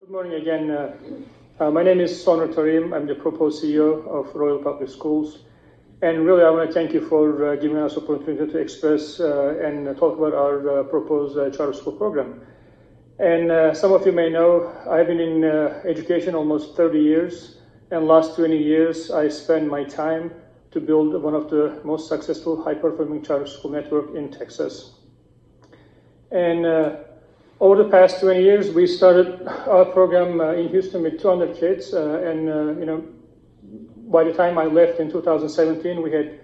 Good morning again. My name is Sonur Tarim. I'm the proposed CEO of Royal Public Schools. And really, I want to thank you for giving us opportunity to express and talk about our proposed charter school program. And some of you may know, I've been in education almost 30 years. And last 20 years, I spent my time to build one of the most successful high-performing charter school network in Texas. And over the past 20 years, we started our program in Houston with 200 kids, by the time I left in 2017, we had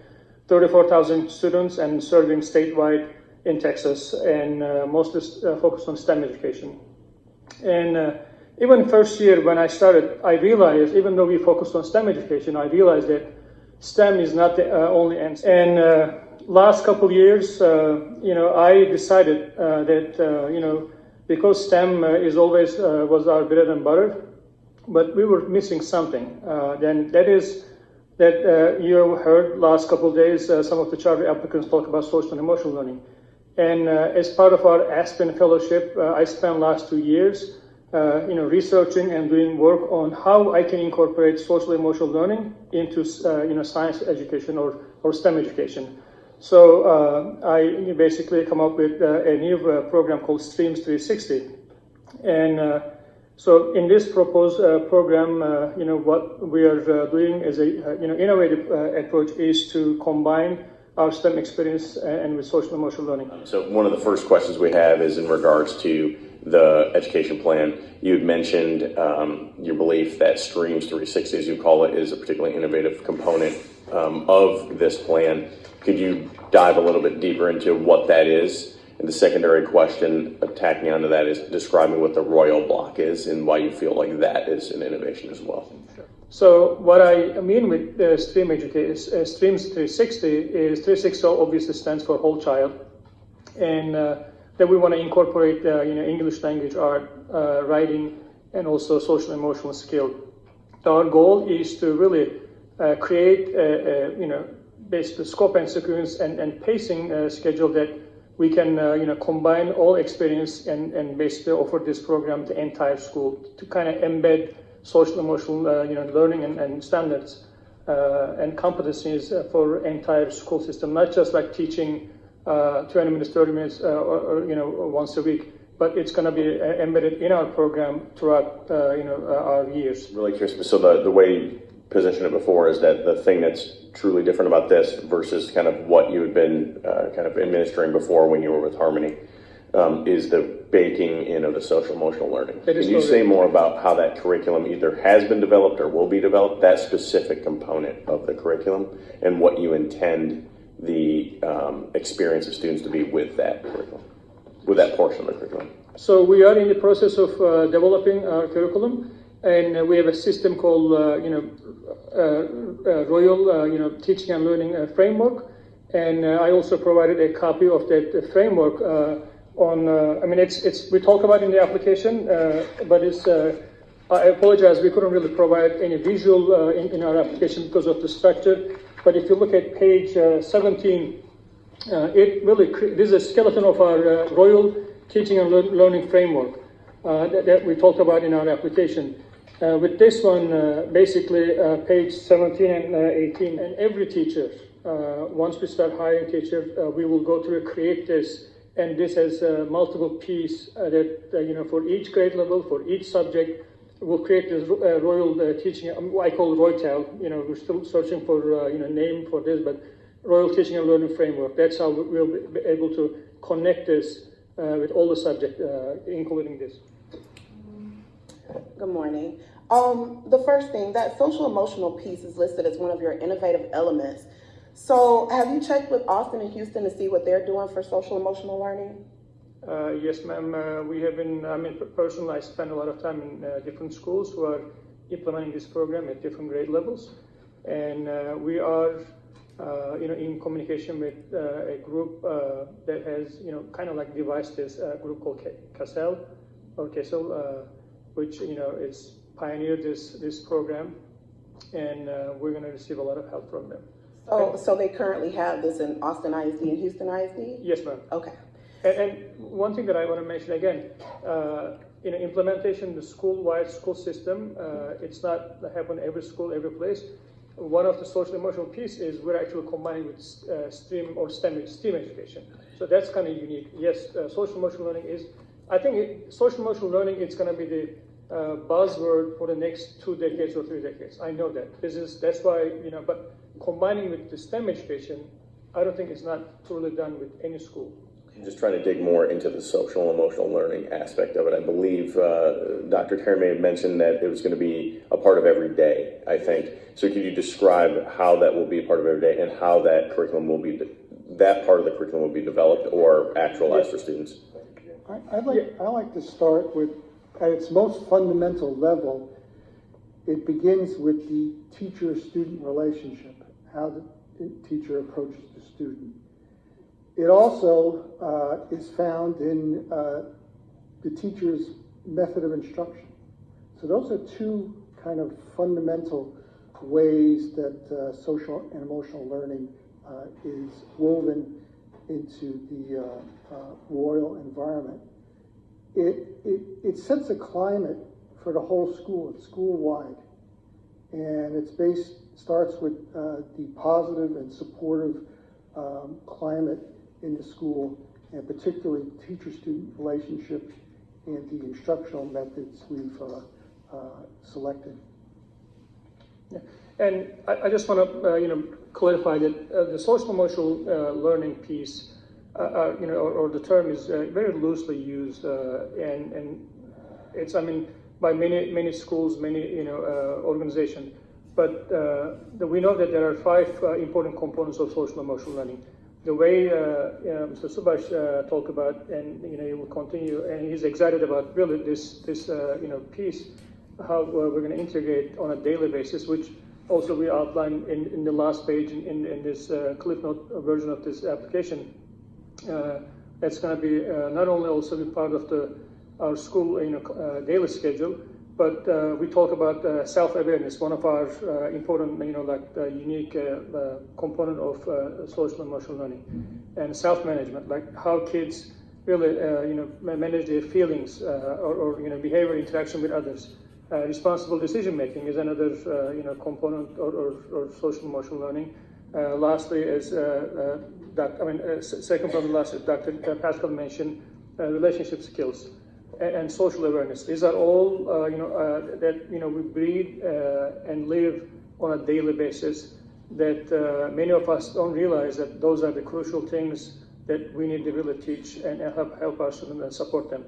34,000 students and serving statewide in Texas, and mostly focused on STEM education. And even first year when I started, I realized, even though we focused on STEM education, I realized that STEM is not the only answer. And last couple of years, I decided that, because STEM is always was our bread and butter, but we were missing something. Then that is that you heard last couple of days some of the charter applicants talk about social and emotional learning. And as part of our Aspen Fellowship, I spent last 2 years, researching and doing work on how I can incorporate social emotional learning into, science education or STEM education. So I basically come up with a new program called Streams 360. And so in this proposed program, what we are doing as a innovative approach is to combine our STEM experience and with social emotional learning. So one of the first questions we have is in regards to the education plan. You had mentioned your belief that Streams 360, as you call it, is a particularly innovative component of this plan. Could you dive a little bit deeper into what that is? And the secondary question attacking onto that is describing what the Royal Block is and why you feel like that is an innovation as well. Sure. So what I mean with Streams 360 is 360 obviously stands for whole child, and that we want to incorporate English language, art, writing, and also social emotional skill. Our goal is to really create basically scope and sequence and pacing schedule that we can combine all experience and basically offer this program to entire school to kind of embed social emotional learning and standards and competencies for entire school system, not just like teaching 20 minutes, 30 minutes or once a week, but it's going to be embedded in our program throughout our years. Really curious. So the way you positioned it before is that the thing that's truly different about this versus kind of what you had been kind of administering before when you were with Harmony is the baking in of the social emotional learning. Can you say more about how that curriculum either has been developed or will be developed, that specific component of the curriculum, and what you intend the experience of students to be with that curriculum, with that portion of the curriculum? So we are in the process of developing our curriculum. And we have a system called, Royal, Teaching and Learning Framework. And I also provided a copy of that framework we talk about in the application, but it's, I apologize, we couldn't really provide any visual in our application because of the structure. But if you look at page 17, it really, this is a skeleton of our Royal Teaching and Learning Framework that we talked about in our application. With this one, basically page 17 and 18, and every teacher, once we start hiring teachers, we will go through create this, and this has multiple pieces that, for each grade level, for each subject, we'll create this Royal Teaching, I call Roytel, we're still searching for, name for this, but Royal Teaching and Learning Framework. That's how we'll be able to connect this with all the subjects, including this. Good morning. The first thing, that social emotional piece is listed as one of your innovative elements. So have you checked with Austin and Houston to see what they're doing for social emotional learning? Yes, ma'am. We have been, personally, I spend a lot of time in different schools who are implementing this program at different grade levels. And we are, in communication with a group that has, kind of like devised this group called SEL, which, is pioneered this program, and we're going to receive a lot of help from them. So they currently have this in Austin ISD and Houston ISD? Yes, ma'am. Okay. And one thing that I want to mention again, implementation in the school-wide school system, it's not happen every school, every place. One of the social emotional piece is we're actually combining with STEM or STEM education. So that's kind of unique. Yes, social emotional learning is, I think social emotional learning, it's going to be the buzzword for the next 2 decades or 3 decades. I know that. That's why, but combining with the STEM education, I don't think it's not truly done with any school. Just trying to dig more into the social and emotional learning aspect of it. I believe Dr. Terry may have mentioned that it was going to be a part of every day, I think. So could you describe how that will be a part of every day and how that curriculum will be, that part of the curriculum will be developed or actualized for students? I like to start with, at its most fundamental level, it begins with the teacher-student relationship, how the teacher approaches the student. It also is found in the teacher's method of instruction. So those are two kind of fundamental ways that social and emotional learning is woven into the royal environment. It sets a climate for the whole school. It's school-wide, and starts with the positive and supportive climate in the school, and particularly teacher-student relationship and the instructional methods we've selected. Yeah. And I just want to clarify that the social emotional learning piece, or the term is very loosely used, and it's by many schools, many organizations. But we know that there are 5 important components of social emotional learning. The way Mr. Subhash talked about, and he will continue, and he's excited about really this piece, how we're going to integrate on a daily basis, which also we outlined in the last page in this Cliff Note version of this application. That's going to be not only also be part of our school daily schedule, but we talk about self-awareness, one of our important, unique component of social emotional learning, and self-management, like how kids really, manage their feelings or behavior interaction with others. Responsible decision making is another, component or social emotional learning. Lastly, as second from the last, Dr. Pascal mentioned, relationship skills and social awareness. These are all, that we breathe and live on a daily basis. That many of us don't realize that those are the crucial things that we need to really teach and help our students and support them.